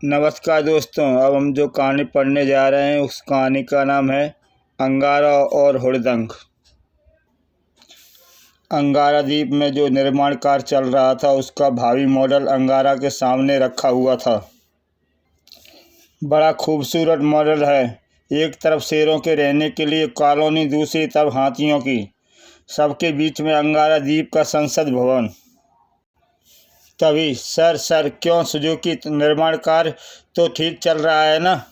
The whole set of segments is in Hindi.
नमस्कार दोस्तों। अब हम जो कहानी पढ़ने जा रहे हैं उस कहानी का नाम है अंगारा और हुड़दंग। अंगारा द्वीप में जो निर्माण कार्य चल रहा था उसका भावी मॉडल अंगारा के सामने रखा हुआ था। बड़ा खूबसूरत मॉडल है। एक तरफ शेरों के रहने के लिए कॉलोनी, दूसरी तरफ हाथियों की, सबके बीच में अंगारा द्वीप का संसद भवन। तभी सर क्यों सुजुकी निर्माण कार्य तो ठीक चल रहा है ना?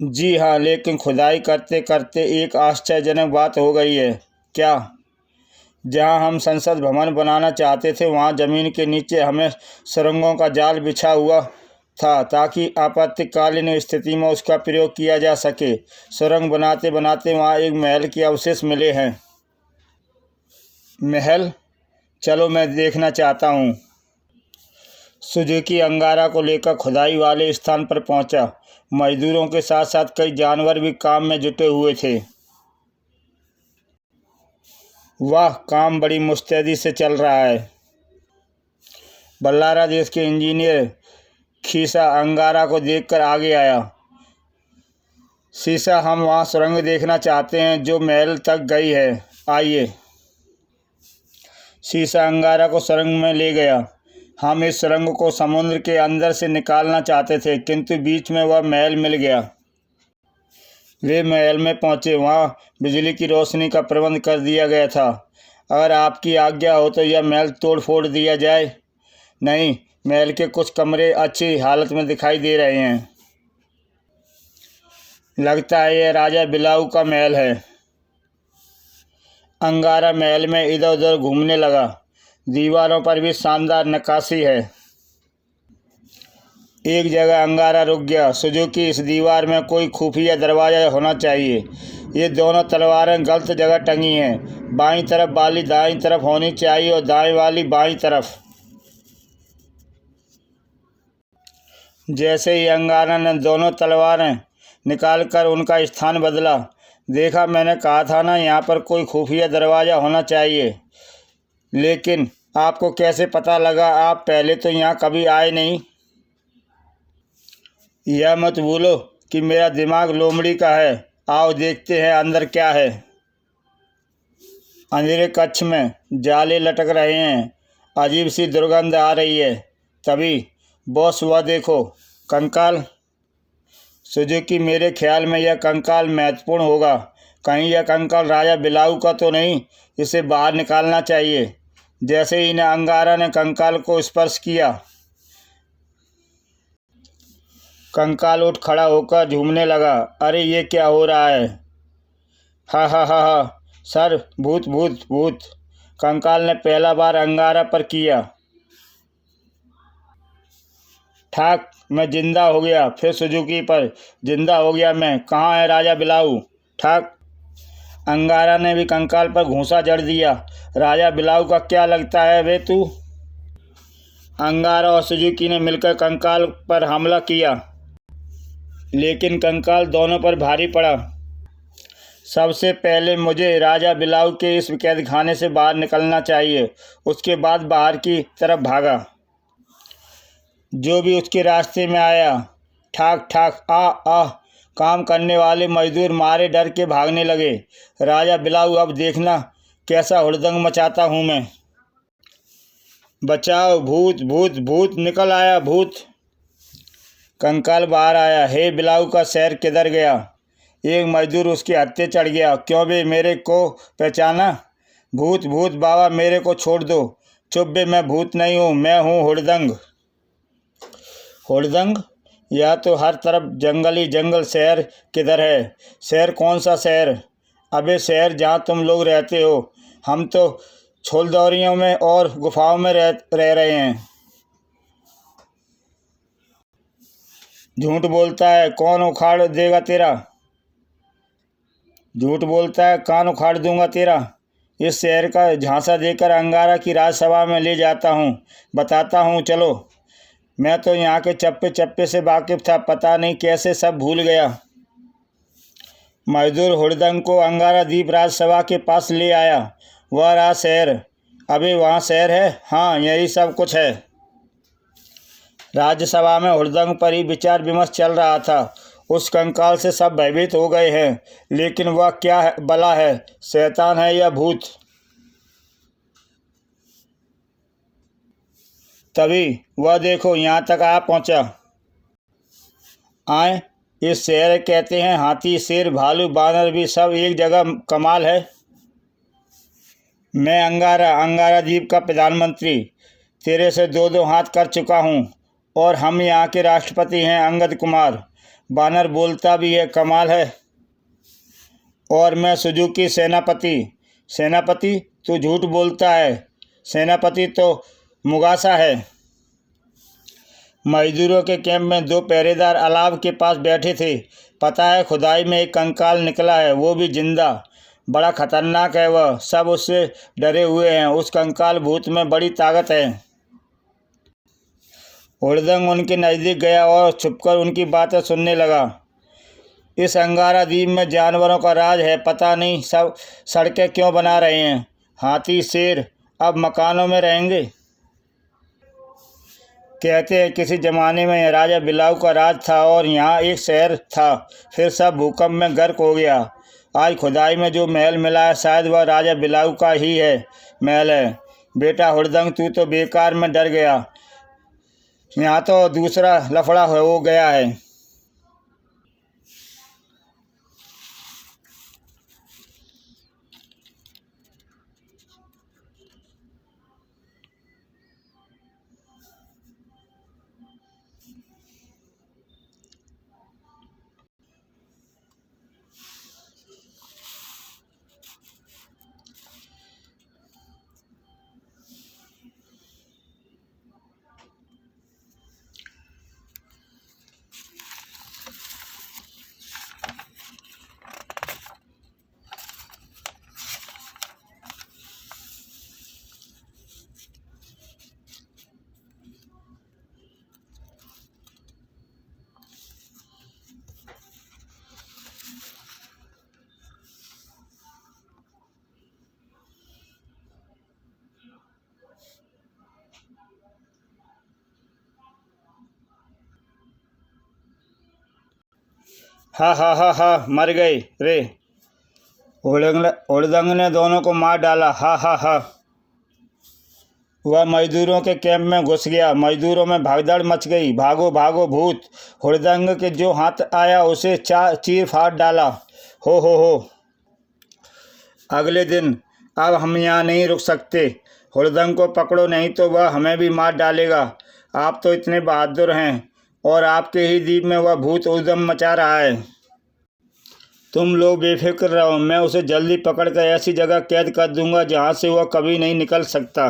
जी हाँ, लेकिन खुदाई करते करते एक आश्चर्यजनक बात हो गई है। क्या? जहाँ हम संसद भवन बनाना चाहते थे वहाँ जमीन के नीचे हमें सुरंगों का जाल बिछा हुआ था ताकि आपातकालीन स्थिति में उसका प्रयोग किया जा सके। सुरंग बनाते बनाते वहाँ एक महल के अवशेष मिले हैं। महल? चलो, मैं देखना चाहता हूँ। सुजुकी अंगारा को लेकर खुदाई वाले स्थान पर पहुंचा। मजदूरों के साथ साथ कई जानवर भी काम में जुटे हुए थे। वाह, काम बड़ी मुस्तैदी से चल रहा है। बल्लारा देश के इंजीनियर खीसा अंगारा को देखकर आगे आया। सीसा, हम वहाँ सुरंग देखना चाहते हैं जो महल तक गई है। आइए। सीसा अंगारा को सुरंग में ले गया। हम इस सुरंग को समुद्र के अंदर से निकालना चाहते थे, किंतु बीच में वह महल मिल गया। वे महल में पहुंचे। वहां बिजली की रोशनी का प्रबंध कर दिया गया था। अगर आपकी आज्ञा हो तो यह महल तोड़ फोड़ दिया जाए। नहीं, महल के कुछ कमरे अच्छी हालत में दिखाई दे रहे हैं। लगता है यह राजा बिलाऊ का महल है। अंगारा महल में इधर उधर घूमने लगा। दीवारों पर भी शानदार नक्काशी है। एक जगह अंगारा रुक गया। सुजुकी, इस दीवार में कोई खुफिया दरवाज़ा होना चाहिए। ये दोनों तलवारें गलत जगह टंगी हैं। बाईं तरफ वाली दाईं तरफ होनी चाहिए और दाईं वाली बाईं तरफ। जैसे ही अंगारा ने दोनों तलवारें निकालकर उनका स्थान बदला, देखा, मैंने कहा था ना, यहाँ पर कोई खुफिया दरवाज़ा होना चाहिए। लेकिन आपको कैसे पता लगा? आप पहले तो यहाँ कभी आए नहीं। यह मत भूलो कि मेरा दिमाग लोमड़ी का है। आओ देखते हैं अंदर क्या है। अंधेरे कक्ष में जाले लटक रहे हैं। अजीब सी दुर्गंध आ रही है। तभी बॉस, वह देखो, कंकाल। सुजुकी, मेरे ख्याल में यह कंकाल महत्वपूर्ण होगा। कहीं यह कंकाल राजा बिलाऊ का तो नहीं? इसे बाहर निकालना चाहिए। जैसे ही अंगारा ने कंकाल को स्पर्श किया, कंकाल उठ खड़ा होकर झूमने लगा। अरे, ये क्या हो रहा है? हा हा हा हा। सर, भूत भूत भूत। कंकाल ने पहला बार अंगारा पर किया। ठाक, मैं जिंदा हो गया। फिर सुजुकी पर, जिंदा हो गया मैं। कहाँ है राजा बिलाऊ? ठाक। अंगारा ने भी कंकाल पर घूंसा जड़ दिया। राजा बिलाऊ का क्या लगता है वे तू? अंगारा और सुजुकी ने मिलकर कंकाल पर हमला किया, लेकिन कंकाल दोनों पर भारी पड़ा। सबसे पहले मुझे राजा बिलाऊ के इस कैद खाने से बाहर निकलना चाहिए। उसके बाद बाहर की तरफ भागा। जो भी उसके रास्ते में आया, ठाक ठाक आ आ। काम करने वाले मजदूर मारे डर के भागने लगे। राजा बिलाऊ, अब देखना कैसा हुड़दंग मचाता हूँ मैं। बचाओ, भूत भूत भूत, निकल आया भूत। कंकाल बाहर आया। हे बिलाऊ का शहर किधर गया? एक मजदूर उसके हत्थे चढ़ गया। क्यों बे, मेरे को पहचाना? भूत भूत बाबा, मेरे को छोड़ दो। चुप बे, मैं भूत नहीं हूँ, मैं हूँ हुड़दंग। हुड़दंग? यह तो हर तरफ जंगल ही जंगल। शहर किधर है? शहर? कौन सा शहर? अबे, शहर जहाँ तुम लोग रहते हो। हम तो छोलदौरियों में और गुफाओं में रह रहे हैं। झूठ बोलता है, कौन उखाड़ देगा तेरा? झूठ बोलता है, कान उखाड़ दूंगा तेरा। इस शहर का झांसा देकर अंगारा की राजसभा में ले जाता हूँ, बताता हूँ। चलो। मैं तो यहाँ के चप्पे चप्पे से वाकिफ था, पता नहीं कैसे सब भूल गया। मजदूर हुड़दंग को अंगारा द्वीप राजसभा के पास ले आया। वह रहा शहर। अबे, वहाँ शहर है? हाँ, यही सब कुछ है। राज्यसभा में हुड़दंग पर ही विचार विमर्श चल रहा था। उस कंकाल से सब भयभीत हो गए हैं, लेकिन वह क्या है, बला है, शैतान है या भूत? तभी वह देखो यहाँ तक आ पहुँचा। आए, इस शहर कहते हैं हाथी, शेर, भालू, बानर भी सब एक जगह। कमाल है। मैं अंगारा द्वीप का प्रधानमंत्री तेरे से 2-2 हाथ कर चुका हूँ, और हम यहाँ के राष्ट्रपति हैं अंगद कुमार। बानर बोलता भी है, कमाल है। और मैं सुजुकी सेनापति। सेनापति? तू झूठ बोलता है, सेनापति तो मुगासा है। मजदूरों के कैंप में 2 पहरेदार अलाव के पास बैठे थे। पता है, खुदाई में एक कंकाल निकला है, वो भी जिंदा। बड़ा खतरनाक है वह, सब उससे डरे हुए हैं। उस कंकाल भूत में बड़ी ताकत है। हुड़दंग उनके नज़दीक गया और छुपकर उनकी बातें सुनने लगा। इस अंगारा द्वीप में जानवरों का राज है। पता नहीं सब सड़कें क्यों बना रहे हैं। हाथी, शेर अब मकानों में रहेंगे। कहते हैं किसी ज़माने में राजा बिलाऊ का राज था और यहाँ एक शहर था, फिर सब भूकंप में गर्क हो गया। आज खुदाई में जो महल मिला है, शायद वह राजा बिलाऊ का ही महल है। बेटा हुड़दंग, तू तो बेकार में डर गया। यहाँ तो दूसरा लफड़ा हो गया है। हा हा हा हा, मर गए रे। हुड़दंग ने दोनों को मार डाला। हा हा हा। वह मजदूरों के कैंप में घुस गया। मजदूरों में भगदड़ मच गई। भागो भागो भूत। हुड़दंग के जो हाथ आया उसे चीर फाड़ डाला। हो। अगले दिन, अब हम यहाँ नहीं रुक सकते। हुड़दंग को पकड़ो, नहीं तो वह हमें भी मार डालेगा। आप तो इतने बहादुर हैं, और आपके ही द्वीप में वह भूत उद्यम मचा रहा है। तुम लोग बेफिक्र रहो, मैं उसे जल्दी पकड़कर ऐसी जगह कैद कर दूंगा जहाँ से वह कभी नहीं निकल सकता।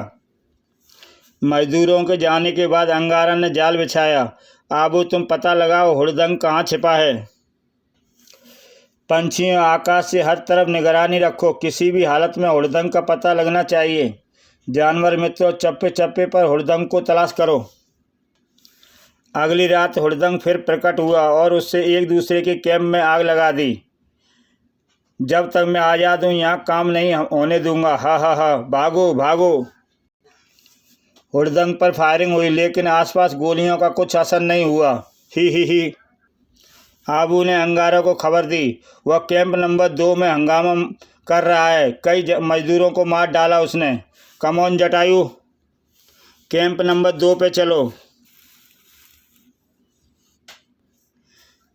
मजदूरों के जाने के बाद अंगारा ने जाल बिछाया। आबू, तुम पता लगाओ हुड़दंग कहाँ छिपा है। पंछियों, आकाश से हर तरफ निगरानी रखो। किसी भी हालत में हुड़दंग का पता लगना चाहिए। जानवर मित्रों, चप्पे चप्पे पर हुड़दंग को तलाश करो। अगली रात हुड़दंग फिर प्रकट हुआ और उससे एक दूसरे के कैंप में आग लगा दी। जब तक मैं आज़ाद हूँ यहाँ काम नहीं होने दूंगा। हा हा हा। भागो भागो। हुड़दंग पर फायरिंग हुई, लेकिन आसपास गोलियों का कुछ असर नहीं हुआ। ही। आबू ने अंगारा को खबर दी। वह कैंप नंबर 2 में हंगामा कर रहा है। कई मजदूरों को मार डाला उसने। Come on Jatayu, camp number 2 पे चलो।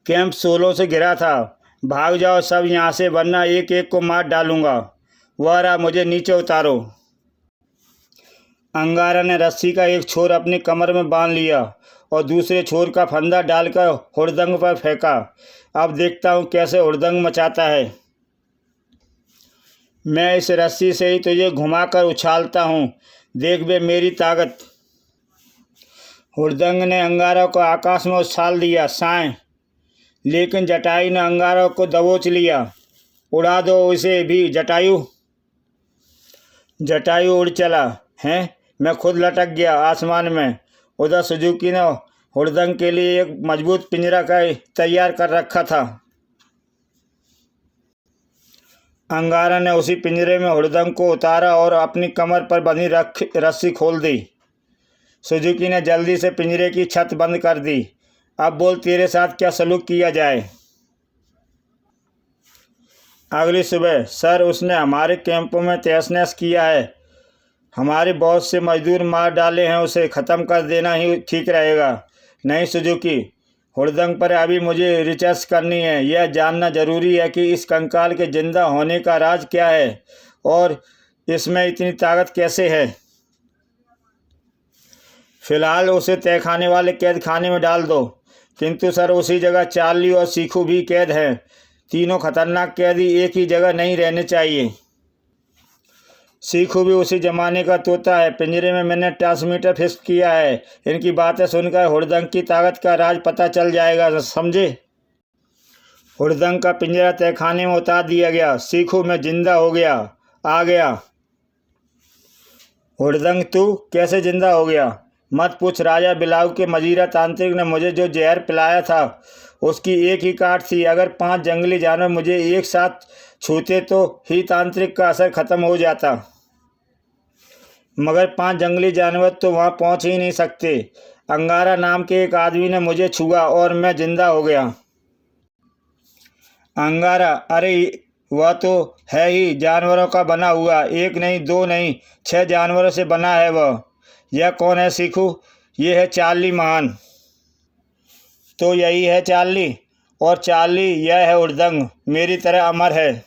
कैंप 16 से घिरा था। भाग जाओ सब यहाँ से, वरना एक एक को मार डालूंगा। वह रहा, मुझे नीचे उतारो। अंगारा ने रस्सी का एक छोर अपनी कमर में बांध लिया और दूसरे छोर का फंदा डालकर हुड़दंग पर फेंका। अब देखता हूँ कैसे हुड़दंग मचाता है। मैं इस रस्सी से ही तुझे घुमाकर उछालता हूँ, देख बे मेरी ताकत। हुड़दंग ने अंगारा को आकाश में उछाल दिया, साएं। लेकिन जटायु ने अंगारा को दबोच लिया। उड़ा दो इसे भी जटायु। जटायु उड़ चला है। मैं खुद लटक गया आसमान में। उधर सुजुकी ने हुड़दंग के लिए एक मजबूत पिंजरा का तैयार कर रखा था। अंगारा ने उसी पिंजरे में हुड़दंग को उतारा और अपनी कमर पर बंधी रस्सी खोल दी। सुजुकी ने जल्दी से पिंजरे की छत बंद कर दी। अब बोल, तेरे साथ क्या सलूक किया जाए। अगली सुबह, सर, उसने हमारे कैंपों में तहस नहस किया है। हमारे बहुत से मजदूर मार डाले हैं, उसे ख़त्म कर देना ही ठीक रहेगा। नहीं सुजुकी, हुड़दंग पर अभी मुझे रिसर्च करनी है। यह जानना ज़रूरी है कि इस कंकाल के जिंदा होने का राज क्या है और इसमें इतनी ताकत कैसे है। फिलहाल उसे तहखाने वाले कैद खाने में डाल दो। किंतु सर, उसी जगह चार्ली और सीखू भी कैद हैं। तीनों खतरनाक कैदी एक ही जगह नहीं रहने चाहिए। सीखू भी उसी जमाने का तोता है। पिंजरे में मैंने ट्रांसमीटर फिक्स किया है। इनकी बातें सुनकर हुड़दंग की ताकत का राज पता चल जाएगा, समझे। हुड़दंग का पिंजरा तहखाने में उतार दिया गया। सीखू, मैं जिंदा हो गया, आ गया। हुड़दंग, तू कैसे जिंदा हो गया? मत पूछ। राजा बिलाव के मजीरा तांत्रिक ने मुझे जो जहर पिलाया था उसकी एक ही काट थी। अगर 5 जंगली जानवर मुझे एक साथ छूते तो ही तांत्रिक का असर खत्म हो जाता, मगर 5 जंगली जानवर तो वहां पहुंच ही नहीं सकते। अंगारा नाम के एक आदमी ने मुझे छुआ और मैं जिंदा हो गया। अंगारा? अरे वह तो है ही जानवरों का बना हुआ। 1 नहीं, 2 नहीं, 6 जानवरों से बना है वह। यह कौन है सीखू? ये है चार्ली महान। तो यही है चार्ली? और चार्ली यह है हुड़दंग, मेरी तरह अमर है।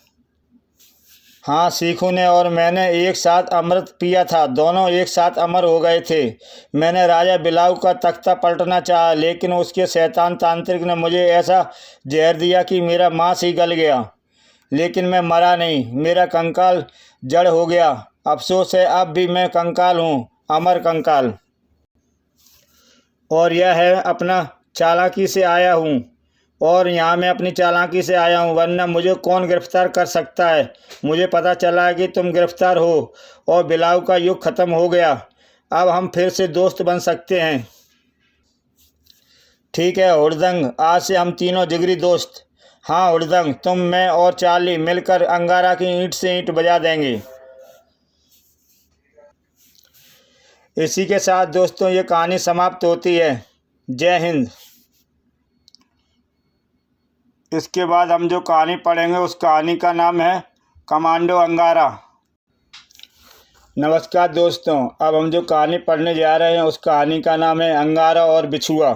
हाँ, सीखू ने और मैंने एक साथ अमृत पिया था। दोनों एक साथ अमर हो गए थे। मैंने राजा बिलाव का तख्ता पलटना चाहा, लेकिन उसके शैतान तांत्रिक ने मुझे ऐसा जहर दिया कि मेरा मांस ही गल गया। लेकिन मैं मरा नहीं, मेरा कंकाल जड़ हो गया। अफसोस है, अब भी मैं कंकाल हूँ, अमर कंकाल। और यह है अपना चालाकी से आया हूँ, और यहाँ मैं अपनी चालाकी से आया हूँ, वरना मुझे कौन गिरफ्तार कर सकता है। मुझे पता चला है कि तुम गिरफ्तार हो और बिलाव का युग ख़त्म हो गया। अब हम फिर से दोस्त बन सकते हैं। ठीक है हुड़दंग, आज से हम तीनों जिगरी दोस्त। हाँ हुड़दंग, तुम, मैं और चार्ली मिलकर अंगारा की ईंट से ईंट बजा देंगे। इसी के साथ दोस्तों ये कहानी समाप्त होती है। जय हिंद। इसके बाद हम जो कहानी पढ़ेंगे उस कहानी का नाम है कमांडो अंगारा। नमस्कार दोस्तों, अब हम जो कहानी पढ़ने जा रहे हैं उस कहानी का नाम है अंगारा और बिछुआ।